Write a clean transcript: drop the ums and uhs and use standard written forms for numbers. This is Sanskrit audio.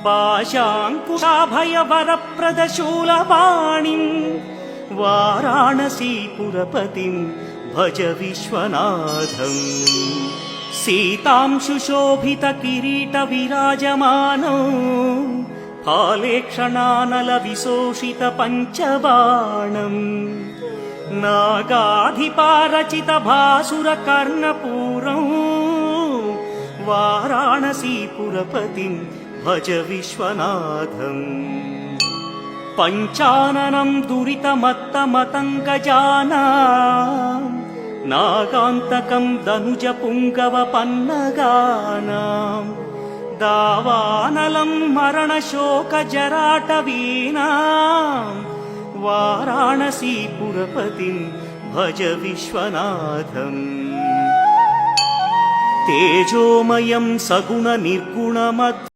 पाशाङ्कुशाभयवरप्रदशूलपाणिं वाराणसीपुरपतिं भज विश्वनाथम्। सीतांशुशोभितकिरीटविराजमानौ फालेक्षणानलविशोषितपञ्चबाणम् नागाधिपारचितभासुरकर्णपूरौ वाराणसीपुरपतिं भज विश्वनाथम्। पञ्चाननं दुरितमत्तमतङ्गजानां नागान्तकं दनुजपुङ्गवपन्नगानां दावानलं मरणशोकजराटवीनां वाराणसीपुरपतिं भज विश्वनाथम्। तेजोमयं सगुणनिर्गुणमद्भुतं